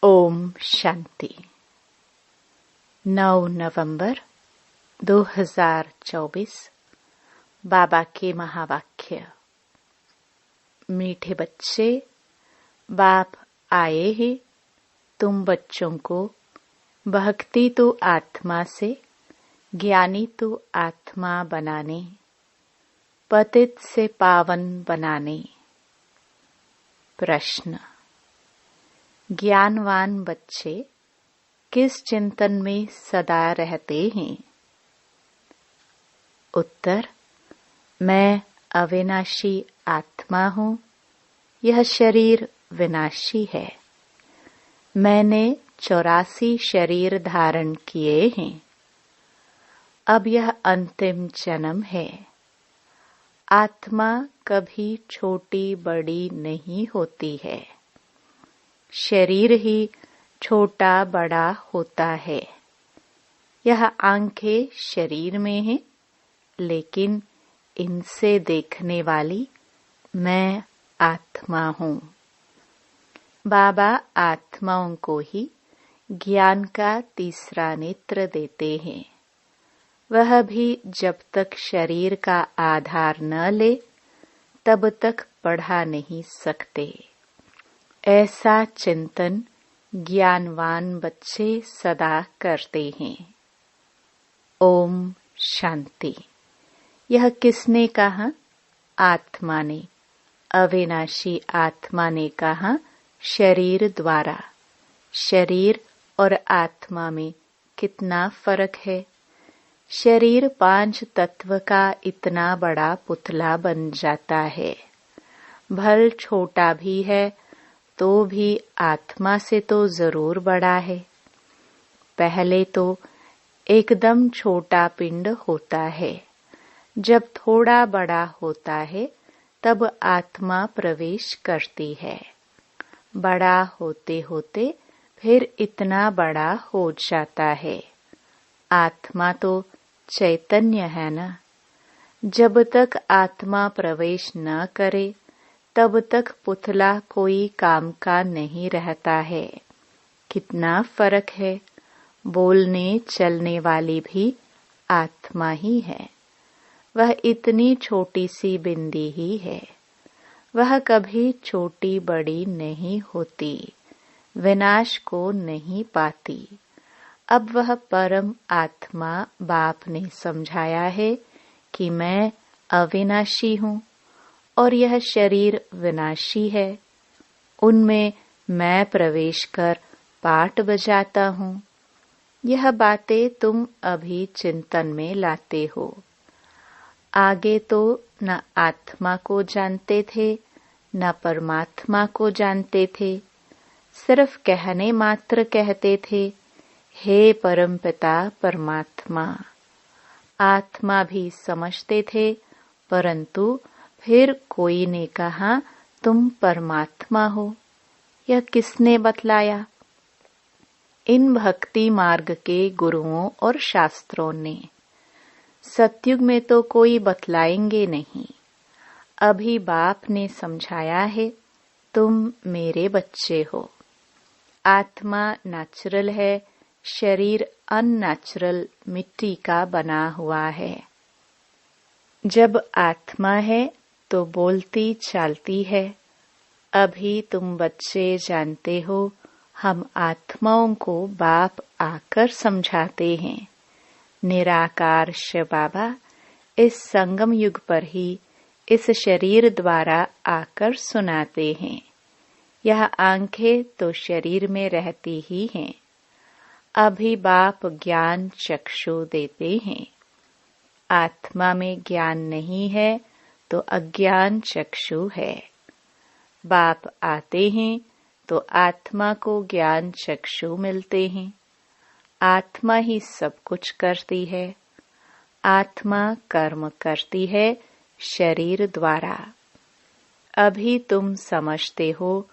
ओम शांति। 9 नवंबर 2024 बाबा के महावाक्य। मीठे बच्चे, बाप आए ही तुम बच्चों को भक्ति तो आत्मा से, ज्ञानी तो आत्मा बनाने, पतित से पावन बनाने। प्रश्न। ज्ञानवान बच्चे किस चिंतन में सदा रहते हैं? उत्तर। मैं अविनाशी आत्मा हूँ, यह शरीर विनाशी है। मैंने 84 शरीर धारण किए हैं। अब यह अंतिम जन्म है। आत्मा कभी छोटी बड़ी नहीं होती है, शरीर ही छोटा बड़ा होता है। यह आंखें शरीर में हैं, लेकिन इनसे देखने वाली मैं आत्मा हूँ। बाबा आत्माओं को ही ज्ञान का तीसरा नेत्र देते हैं। वह भी जब तक शरीर का आधार न ले तब तक पढ़ा नहीं सकते। ऐसा चिंतन ज्ञानवान बच्चे सदा करते हैं। ओम शांति। यह किसने कहा? आत्मा ने, अविनाशी आत्मा ने कहा शरीर द्वारा। शरीर और आत्मा में कितना फर्क है। शरीर 5 तत्व का इतना बड़ा पुतला बन जाता है। भल छोटा भी है तो भी आत्मा से तो जरूर बड़ा है। पहले तो एकदम छोटा पिंड होता है। जब थोड़ा बड़ा होता है तब आत्मा प्रवेश करती है। बड़ा होते होते फिर इतना बड़ा हो जाता है। आत्मा तो चैतन्य है ना। जब तक आत्मा प्रवेश न करे तब तक पुतला कोई काम का नहीं रहता है। कितना फर्क है। बोलने चलने वाली भी आत्मा ही है। वह इतनी छोटी सी बिंदी ही है। वह कभी छोटी बड़ी नहीं होती, विनाश को नहीं पाती। अब वह परम आत्मा बाप ने समझाया है कि मैं अविनाशी हूँ और यह शरीर विनाशी है। उनमें मैं प्रवेश कर पाठ बजाता हूँ। यह बातें तुम अभी चिंतन में लाते हो। आगे तो न आत्मा को जानते थे न परमात्मा को जानते थे। सिर्फ कहने मात्र कहते थे, हे परमपिता परमात्मा। आत्मा भी समझते थे, परंतु फिर कोई ने कहा तुम परमात्मा हो। यह किसने बतलाया? इन भक्ति मार्ग के गुरुओं और शास्त्रों ने। सतयुग में तो कोई बतलाएंगे नहीं। अभी बाप ने समझाया है, तुम मेरे बच्चे हो। आत्मा नेचुरल है, शरीर अननेचुरल मिट्टी का बना हुआ है। जब आत्मा है तो बोलती चालती है। अभी तुम बच्चे जानते हो, हम आत्माओं को बाप आकर समझाते हैं। निराकार शिव बाबा इस संगम युग पर ही इस शरीर द्वारा आकर सुनाते हैं। यह आंखें तो शरीर में रहती ही हैं। अभी बाप ज्ञान चक्षु देते हैं। आत्मा में ज्ञान नहीं है तो अज्ञान चक्षु है। बाप आते हैं तो आत्मा को ज्ञान चक्षु मिलते हैं। आत्मा ही सब कुछ करती है। आत्मा कर्म करती है शरीर द्वारा। अभी तुम समझते हो,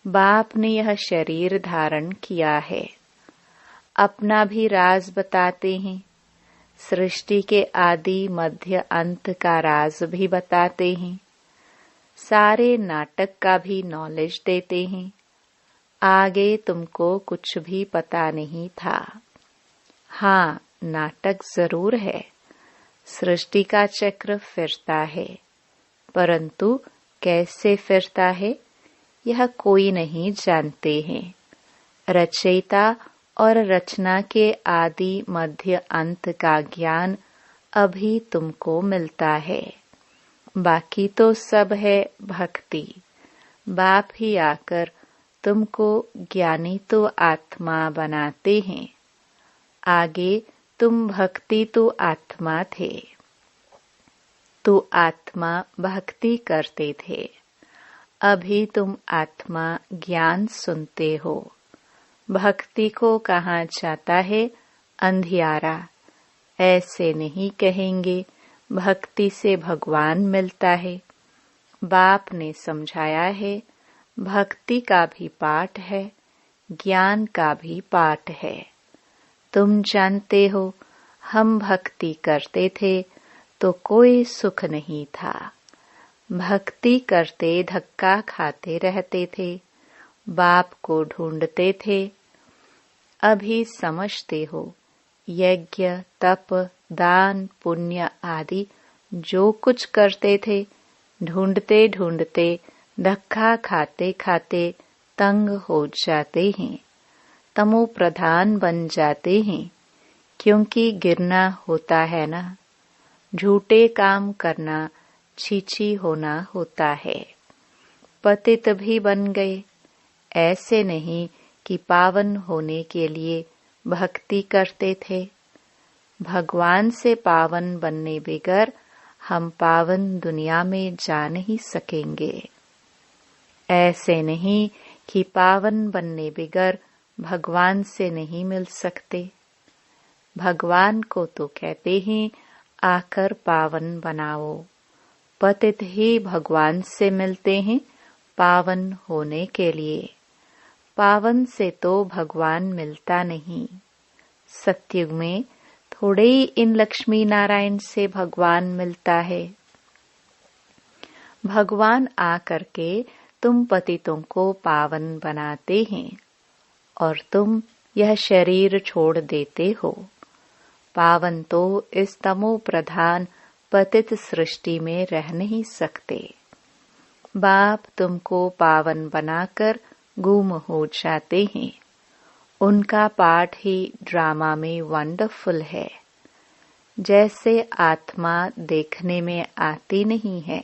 बाप ने यह शरीर धारण किया है। अपना भी राज बताते हैं। सृष्टि के आदि मध्य अंत का राज भी बताते हैं। सारे नाटक का भी नॉलेज देते हैं। आगे तुमको कुछ भी पता नहीं था। हाँ, नाटक जरूर है, सृष्टि का चक्र फिरता है, परंतु कैसे फिरता है यह कोई नहीं जानते हैं। रचयिता और रचना के आदि मध्य अंत का ज्ञान अभी तुमको मिलता है, बाकी तो सब है भक्ति। बाप ही आकर तुमको ज्ञानी तो आत्मा बनाते हैं। आगे तुम भक्ति तो आत्मा थे, तो आत्मा भक्ति करते थे। अभी तुम आत्मा ज्ञान सुनते हो। भक्ति को कहा जाता है अंधियारा। ऐसे नहीं कहेंगे भक्ति से भगवान मिलता है। बाप ने समझाया है भक्ति का भी पाठ है, ज्ञान का भी पाठ है। तुम जानते हो हम भक्ति करते थे तो कोई सुख नहीं था। भक्ति करते धक्का खाते रहते थे, बाप को ढूंढते थे। अभी समझते हो यज्ञ तप दान पुण्य आदि जो कुछ करते थे, ढूंढते ढूंढते धक्का खाते खाते तंग हो जाते हैं, तमो प्रधान बन जाते हैं। क्योंकि गिरना होता है ना, झूठे काम करना, छीछी होना होता है। पतित भी बन गए। ऐसे नहीं कि पावन होने के लिए भक्ति करते थे। भगवान से पावन बनने बगैर हम पावन दुनिया में जा नहीं सकेंगे। ऐसे नहीं कि पावन बनने बगैर भगवान से नहीं मिल सकते। भगवान को तो कहते हैं आकर पावन बनाओ। पतित ही भगवान से मिलते हैं पावन होने के लिए। पावन से तो भगवान मिलता नहीं। सतयुग में थोड़े ही इन लक्ष्मी नारायण से भगवान मिलता है। भगवान आकर के तुम पतितों को पावन बनाते हैं और तुम यह शरीर छोड़ देते हो। पावन तो इस तमो प्रधान पतित सृष्टि में रह नहीं सकते। बाप तुमको पावन बनाकर गुम हो जाते हैं। उनका पाठ ही ड्रामा में वंडरफुल है। जैसे आत्मा देखने में आती नहीं है,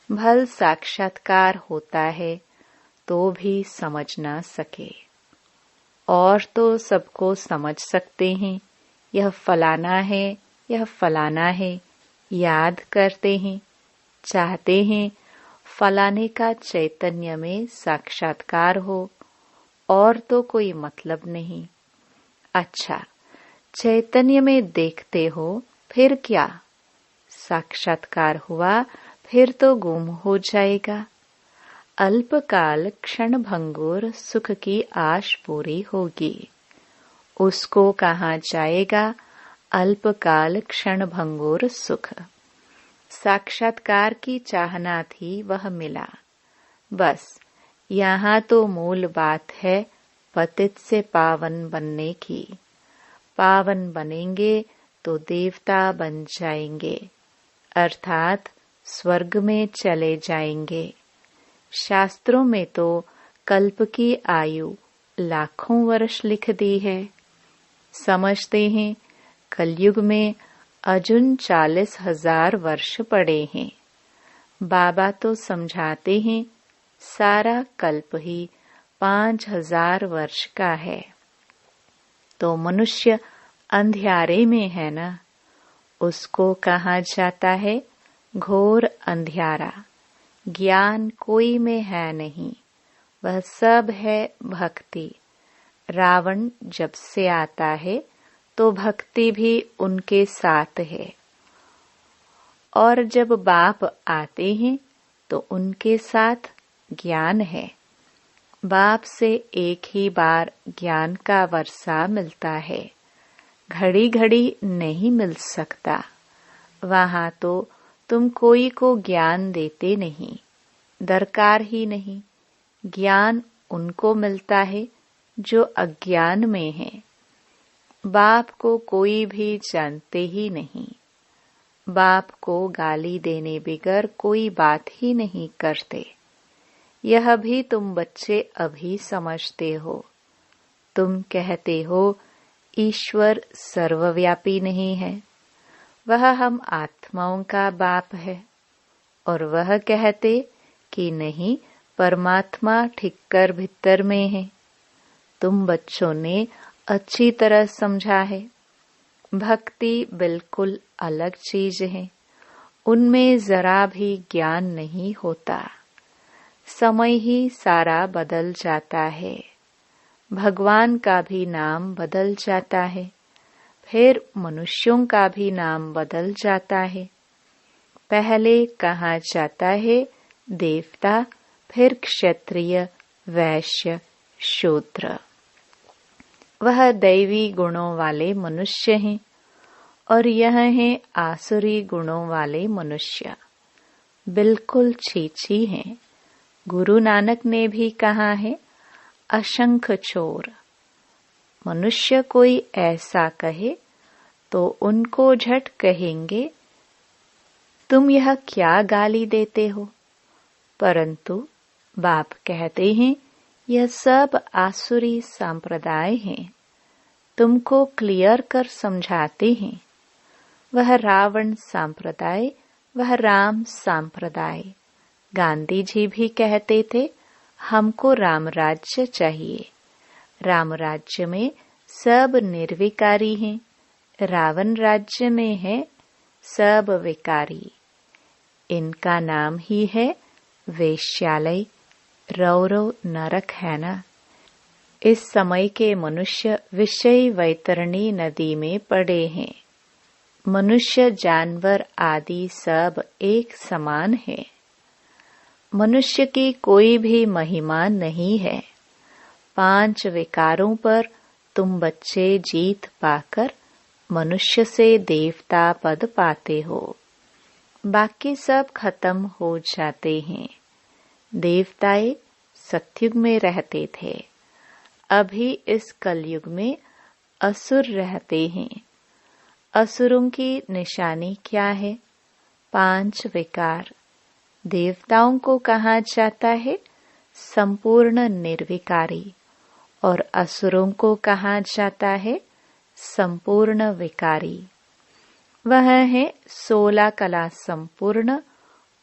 भल साक्षात्कार होता है तो भी समझ ना सके। और तो सबको समझ सकते हैं, यह फलाना है, यह फलाना है, याद करते हैं, चाहते हैं फलाने का चैतन्य में साक्षात्कार हो, और तो कोई मतलब नहीं। अच्छा, चैतन्य में देखते हो फिर क्या? साक्षात्कार हुआ फिर तो गुम हो जाएगा। अल्पकाल क्षण भंगुर सुख की आश पूरी होगी। उसको कहा जाएगा अल्पकाल क्षण भंगुर सुख। साक्षात्कार की चाहना थी, वह मिला। बस यहाँ तो मूल बात है पतित से पावन बनने की। पावन बनेंगे तो देवता बन जाएंगे, अर्थात स्वर्ग में चले जाएंगे। शास्त्रों में तो कल्प की आयु लाखों वर्ष लिख दी है। समझते हैं कलयुग में अजुन 40,000 वर्ष पड़े हैं। बाबा तो समझाते हैं सारा कल्प ही 5,000 वर्ष का है। तो मनुष्य अंधियारे में है ना, उसको कहा जाता है घोर अंधियारा। ज्ञान कोई में है नहीं, वह सब है भक्ति। रावण जब से आता है तो भक्ति भी उनके साथ है, और जब बाप आते हैं तो उनके साथ ज्ञान है। बाप से एक ही बार ज्ञान का वर्षा मिलता है, घड़ी घड़ी नहीं मिल सकता। वहाँ तो तुम कोई को ज्ञान देते नहीं, दरकार ही नहीं। ज्ञान उनको मिलता है जो अज्ञान में है। बाप को कोई भी जानते ही नहीं। बाप को गाली देने बगैर कोई बात ही नहीं करते। यह भी तुम बच्चे अभी समझते हो। तुम कहते हो ईश्वर सर्वव्यापी नहीं है, वह हम आत्माओं का बाप है। और वह कहते कि नहीं, परमात्मा ठिक्कर भीतर में है। तुम बच्चों ने अच्छी तरह समझा है। भक्ति बिल्कुल अलग चीज है, उनमें जरा भी ज्ञान नहीं होता। समय ही सारा बदल जाता है। भगवान का भी नाम बदल जाता है, फिर मनुष्यों का भी नाम बदल जाता है। पहले कहा जाता है देवता, फिर क्षत्रिय, वैश्य, शूद्र। वह दैवी गुणों वाले मनुष्य हैं और यह हैं आसुरी गुणों वाले मनुष्य। बिल्कुल छीछी हैं। गुरु नानक ने भी कहा है असंख चोर। मनुष्य कोई ऐसा कहे तो उनको झट कहेंगे तुम यह क्या गाली देते हो। परंतु बाप कहते हैं यह सब आसुरी संप्रदाय हैं। तुमको क्लियर कर समझाते हैं। वह रावण संप्रदाय, वह राम संप्रदाय। गांधी जी भी कहते थे हमको राम राज्य चाहिए। राम राज्य में सब निर्विकारी हैं, रावण राज्य में है सब विकारी। इनका नाम ही है वेश्यालय, रौरव नरक है ना। इस समय के मनुष्य विषय वैतरणी नदी में पड़े हैं। मनुष्य, जानवर आदि सब एक समान है। मनुष्य की कोई भी महिमा नहीं है। 5 विकारों पर तुम बच्चे जीत पाकर मनुष्य से देवता पद पाते हो। बाकी सब खत्म हो जाते हैं। देवताएं सतयुग में रहते थे, अभी इस कलयुग में असुर रहते हैं। असुरों की निशानी क्या है? 5 विकार। देवताओं को कहा जाता है संपूर्ण निर्विकारी और असुरों को कहा जाता है संपूर्ण विकारी। वह है 16 कला संपूर्ण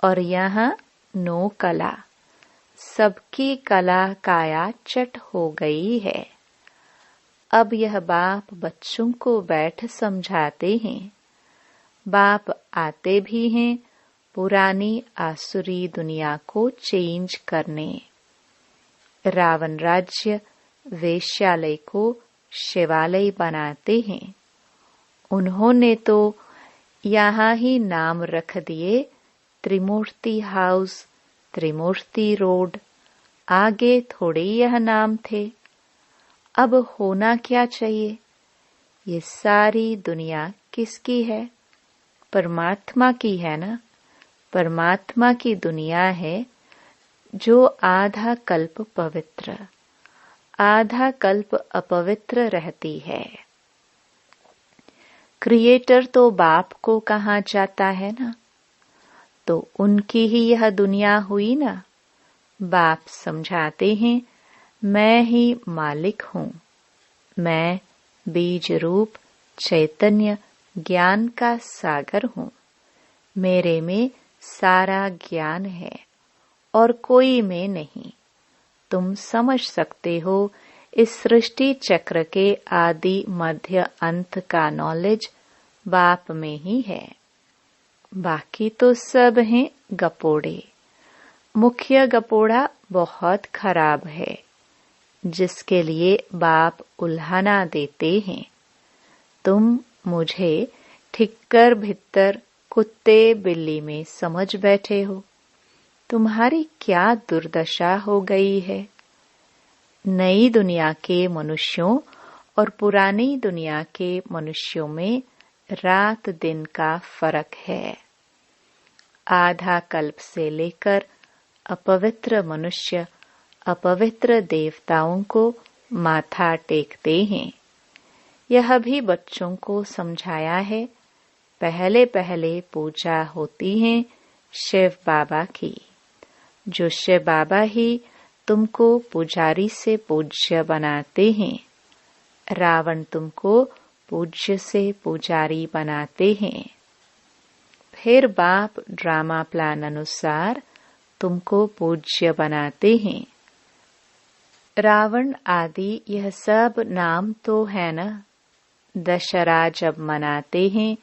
और यहाँ 9 कला। सबकी कला कायाचट हो गई है। अब यह बाप बच्चों को बैठ समझाते हैं। बाप आते भी हैं पुरानी आसुरी दुनिया को चेंज करने। रावण राज्य वेश्यालय को शिवालय बनाते हैं। उन्होंने तो यहाँ ही नाम रख दिए त्रिमूर्ति हाउस, त्रिमूर्ति रोड। आगे थोड़े यह नाम थे। अब होना क्या चाहिए? ये सारी दुनिया किसकी है? परमात्मा की है ना। परमात्मा की दुनिया है जो आधा कल्प पवित्र, आधा कल्प अपवित्र रहती है। क्रिएटर तो बाप को कहा जाता है ना, तो उनकी ही यह दुनिया हुई ना। बाप समझाते हैं मैं ही मालिक हूँ। मैं बीज रूप चैतन्य ज्ञान का सागर हूँ। मेरे में सारा ज्ञान है और कोई में नहीं। तुम समझ सकते हो इस सृष्टि चक्र के आदि मध्य अंत का नॉलेज बाप में ही है। बाकी तो सब हैं गपोड़े। मुख्य गपोड़ा बहुत खराब है, जिसके लिए बाप उल्हाना देते हैं। तुम मुझे ठिक्कर भित्तर कुत्ते बिल्ली में समझ बैठे हो। तुम्हारी क्या दुर्दशा हो गई है। नई दुनिया के मनुष्यों और पुरानी दुनिया के मनुष्यों में रात दिन का फर्क है। आधा कल्प से लेकर अपवित्र मनुष्य अपवित्र देवताओं को माथा टेकते हैं। यह भी बच्चों को समझाया है। पहले पहले पूजा होती है शिव बाबा की, जो शिव बाबा ही तुमको पुजारी से पूज्य बनाते हैं। रावण तुमको पूज्य से पुजारी बनाते हैं। फिर बाप ड्रामा प्लान अनुसार तुमको पूज्य बनाते हैं। रावण आदि यह सब नाम तो है न। दशहरा जब मनाते हैं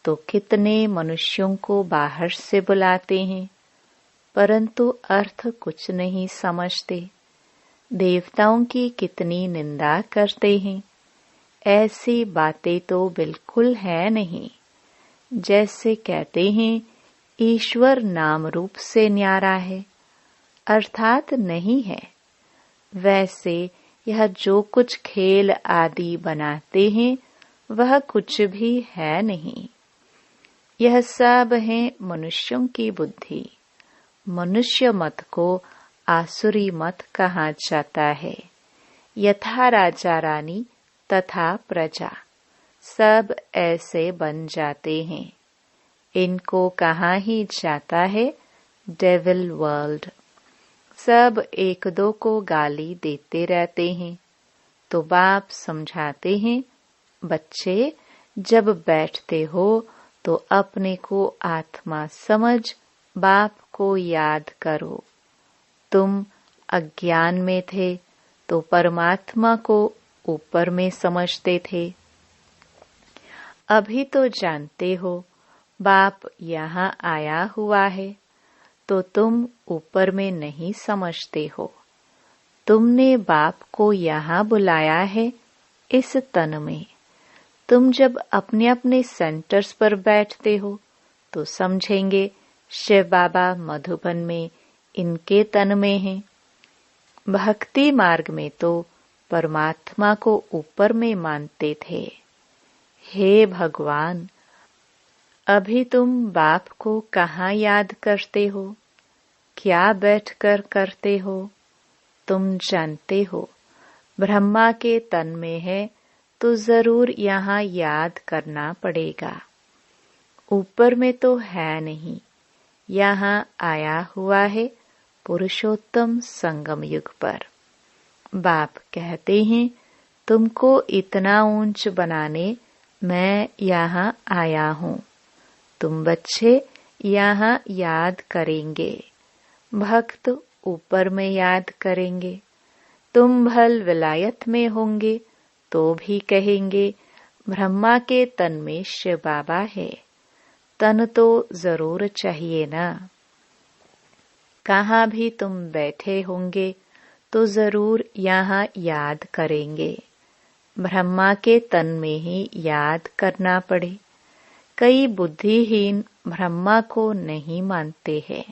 तो कितने मनुष्यों को बाहर से बुलाते हैं, परंतु अर्थ कुछ नहीं समझते। देवताओं की कितनी निंदा करते हैं। ऐसी बातें तो बिल्कुल है नहीं। जैसे कहते हैं ईश्वर नाम रूप से न्यारा है, अर्थात नहीं है। वैसे यह जो कुछ खेल आदि बनाते हैं वह कुछ भी है नहीं। यह सब है मनुष्यों की बुद्धि। मनुष्य मत को आसुरी मत कहा जाता है। यथा राजा रानी तथा प्रजा सब ऐसे बन जाते हैं। इनको कहा ही जाता है डेविल वर्ल्ड। सब एक दो को गाली देते रहते हैं। तो बाप समझाते हैं, बच्चे जब बैठते हो तो अपने को आत्मा समझ बाप को याद करो। तुम अज्ञान में थे तो परमात्मा को ऊपर में समझते थे। अभी तो जानते हो बाप यहाँ आया हुआ है, तो तुम ऊपर में नहीं समझते हो। तुमने बाप को यहाँ बुलाया है इस तन में। तुम जब अपने अपने सेंटर्स पर बैठते हो तो समझेंगे शिव बाबा मधुबन में इनके तन में हैं। भक्ति मार्ग में तो परमात्मा को ऊपर में मानते थे। हे भगवान, अभी तुम बाप को कहाँ याद करते हो? क्या बैठकर करते हो? तुम जानते हो ब्रह्मा के तन में है तो जरूर यहाँ याद करना पड़ेगा। ऊपर में तो है नहीं। यहाँ आया हुआ है पुरुषोत्तम संगम युग पर। बाप कहते हैं तुमको इतना ऊंच बनाने मैं यहाँ आया हूँ। तुम बच्चे यहाँ याद करेंगे। भक्त ऊपर में याद करेंगे। तुम भल विलायत में होंगे तो भी कहेंगे ब्रह्मा के तन में शिव बाबा है। तन तो जरूर चाहिए ना। कहाँ भी तुम बैठे होंगे तो जरूर यहाँ याद करेंगे। ब्रह्मा के तन में ही याद करना पड़े। कई बुद्धिहीन ब्रह्मा को नहीं मानते हैं।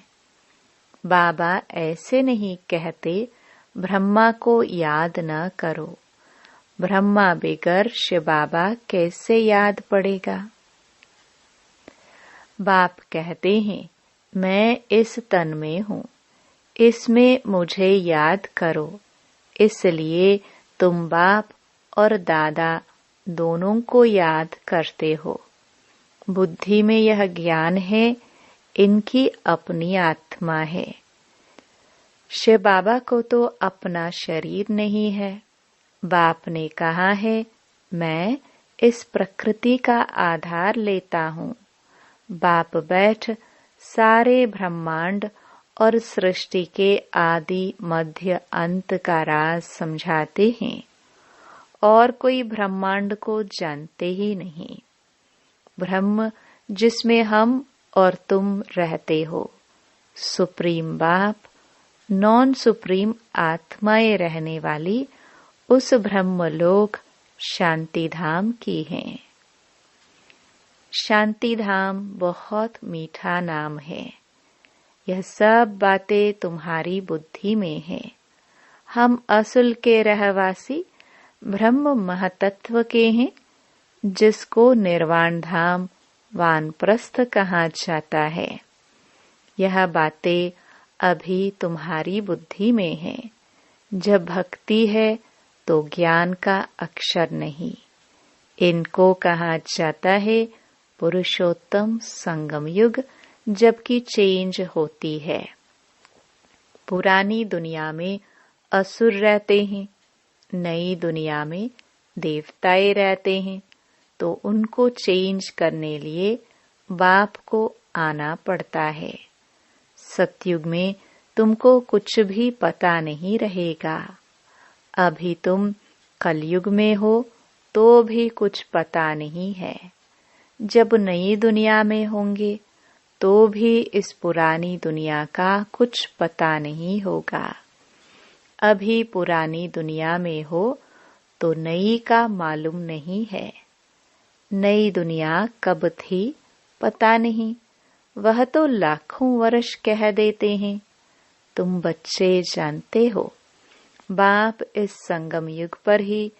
बाबा ऐसे नहीं कहते ब्रह्मा को याद न करो। ब्रह्मा बगैर शिव बाबा कैसे याद पड़ेगा? बाप कहते हैं मैं इस तन में हूँ, इसमें मुझे याद करो। इसलिए तुम बाप और दादा दोनों को याद करते हो। बुद्धि में यह ज्ञान है, इनकी अपनी आत्मा है। शिव बाबा को तो अपना शरीर नहीं है। बाप ने कहा है मैं इस प्रकृति का आधार लेता हूँ। बाप बैठ सारे ब्रह्मांड और सृष्टि के आदि मध्य अंत का राज समझाते हैं और कोई ब्रह्मांड को जानते ही नहीं। ब्रह्म जिसमें हम और तुम रहते हो, सुप्रीम बाप नॉन सुप्रीम आत्माएं रहने वाली उस ब्रह्मलोक शांति धाम की हैं। शांति धाम बहुत मीठा नाम है। यह सब बातें तुम्हारी बुद्धि में है। हम असुल के रहवासी ब्रह्म महतत्व के हैं, जिसको निर्वाण धाम वानप्रस्थ कहा जाता है। यह बातें अभी तुम्हारी बुद्धि में है। जब भक्ति है तो ज्ञान का अक्षर नहीं। इनको कहा जाता है पुरुषोत्तम संगम युग, जबकि चेंज होती है। पुरानी दुनिया में असुर रहते हैं, नई दुनिया में देवताएं रहते हैं, तो उनको चेंज करने लिए बाप को आना पड़ता है। सतयुग में तुमको कुछ भी पता नहीं रहेगा। अभी तुम कलयुग में हो तो भी कुछ पता नहीं है। जब नई दुनिया में होंगे तो भी इस पुरानी दुनिया का कुछ पता नहीं होगा। अभी पुरानी दुनिया में हो तो नई का मालूम नहीं है। नई दुनिया कब थी पता नहीं, वह तो लाखों वर्ष कह देते हैं। तुम बच्चे जानते हो, बाप इस संगम युग पर ही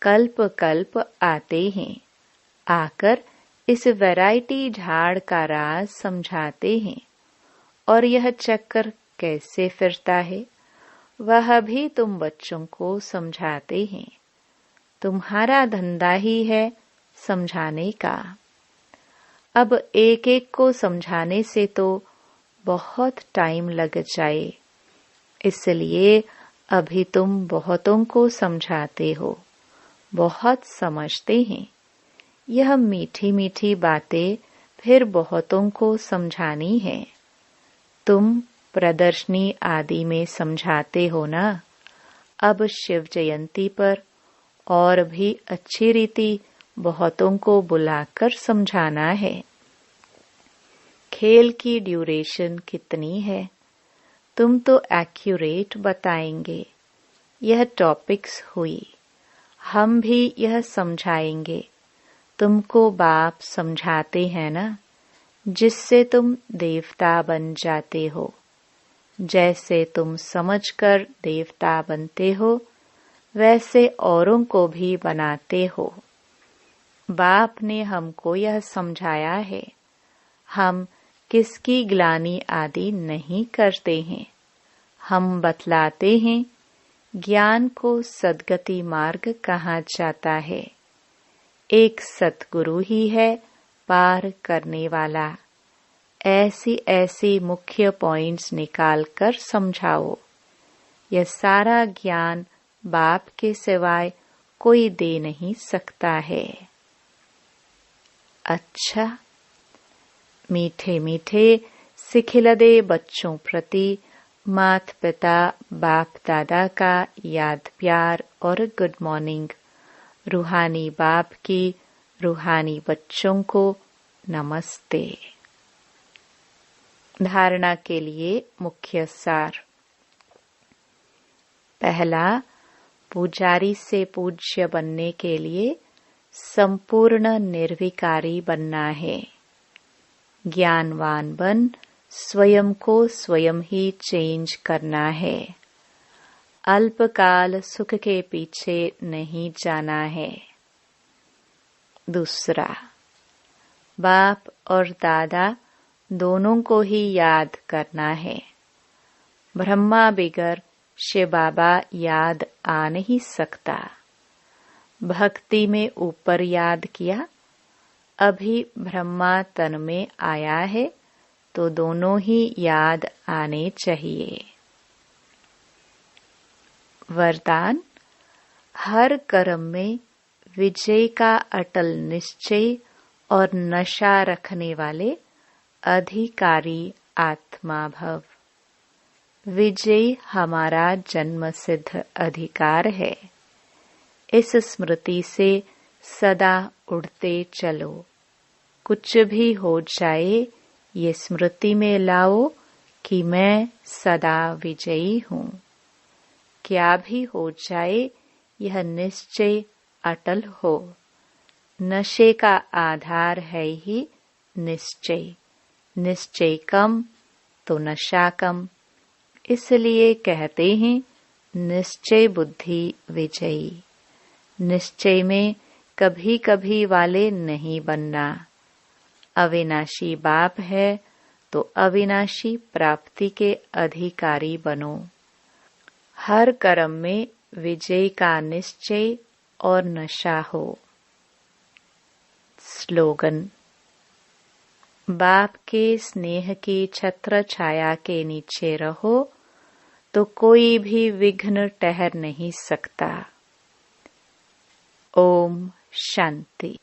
कल्प कल्प आते हैं। आकर इस वैरायटी झाड़ का राज समझाते हैं। और यह चक्कर कैसे फिरता है वह भी तुम बच्चों को समझाते हैं। तुम्हारा धंधा ही है समझाने का। अब एक एक को समझाने से तो बहुत टाइम लग जाए, इसलिए अभी तुम बहुतों को समझाते हो, बहुत समझते हैं। यह मीठी मीठी बातें फिर बहुतों को समझानी है। तुम प्रदर्शनी आदि में समझाते हो ना, अब शिव जयंती पर और भी अच्छी रीति बहुतों को बुलाकर समझाना है। खेल की ड्यूरेशन कितनी है तुम तो एक्यूरेट बताएंगे। यह टॉपिक्स हुई, हम भी यह समझाएंगे। तुमको बाप समझाते हैं ना, जिससे तुम देवता बन जाते हो। जैसे तुम समझकर देवता बनते हो, वैसे औरों को भी बनाते हो। बाप ने हमको यह समझाया है। हम किसकी ग्लानि आदि नहीं करते हैं। हम बतलाते हैं ज्ञान को सद्गति मार्ग कहा जाता है। एक सतगुरु ही है पार करने वाला। ऐसी ऐसी मुख्य पॉइंट्स निकाल कर समझाओ। यह सारा ज्ञान बाप के सिवाय कोई दे नहीं सकता है। अच्छा, मीठे मीठे सिखिलदे बच्चों प्रति मात पिता बाप दादा का याद प्यार और गुड मॉर्निंग। रूहानी बाप की रूहानी बच्चों को नमस्ते। धारणा के लिए मुख्य सार। पहला, पुजारी से पूज्य बनने के लिए संपूर्ण निर्विकारी बनना है। ज्ञानवान बन स्वयं को स्वयं ही चेंज करना है। अल्पकाल सुख के पीछे नहीं जाना है। दूसरा, बाप और दादा दोनों को ही याद करना है। ब्रह्मा बिगर शिव बाबा याद आ नहीं सकता। भक्ति में ऊपर याद किया, अभी ब्रह्मा तन में आया है तो दोनों ही याद आने चाहिए। वरदान, हर कर्म में विजय का अटल निश्चय और नशा रखने वाले अधिकारी आत्मा भव। विजय हमारा जन्म सिद्ध अधिकार है। इस स्मृति से सदा उड़ते चलो। कुछ भी हो जाए ये स्मृति में लाओ कि मैं सदा विजयी हूँ। क्या भी हो जाए यह निश्चय अटल हो। नशे का आधार है ही निश्चय। निश्चय कम तो नशा कम। इसलिए कहते हैं निश्चय बुद्धि विजयी। निश्चय में कभी कभी वाले नहीं बनना। अविनाशी बाप है तो अविनाशी प्राप्ति के अधिकारी बनो। हर कर्म में विजय का निश्चय और नशा हो। स्लोगन। बाप के स्नेह की छत्र छाया के नीचे रहो तो कोई भी विघ्न ठहर नहीं सकता। ओम शांति।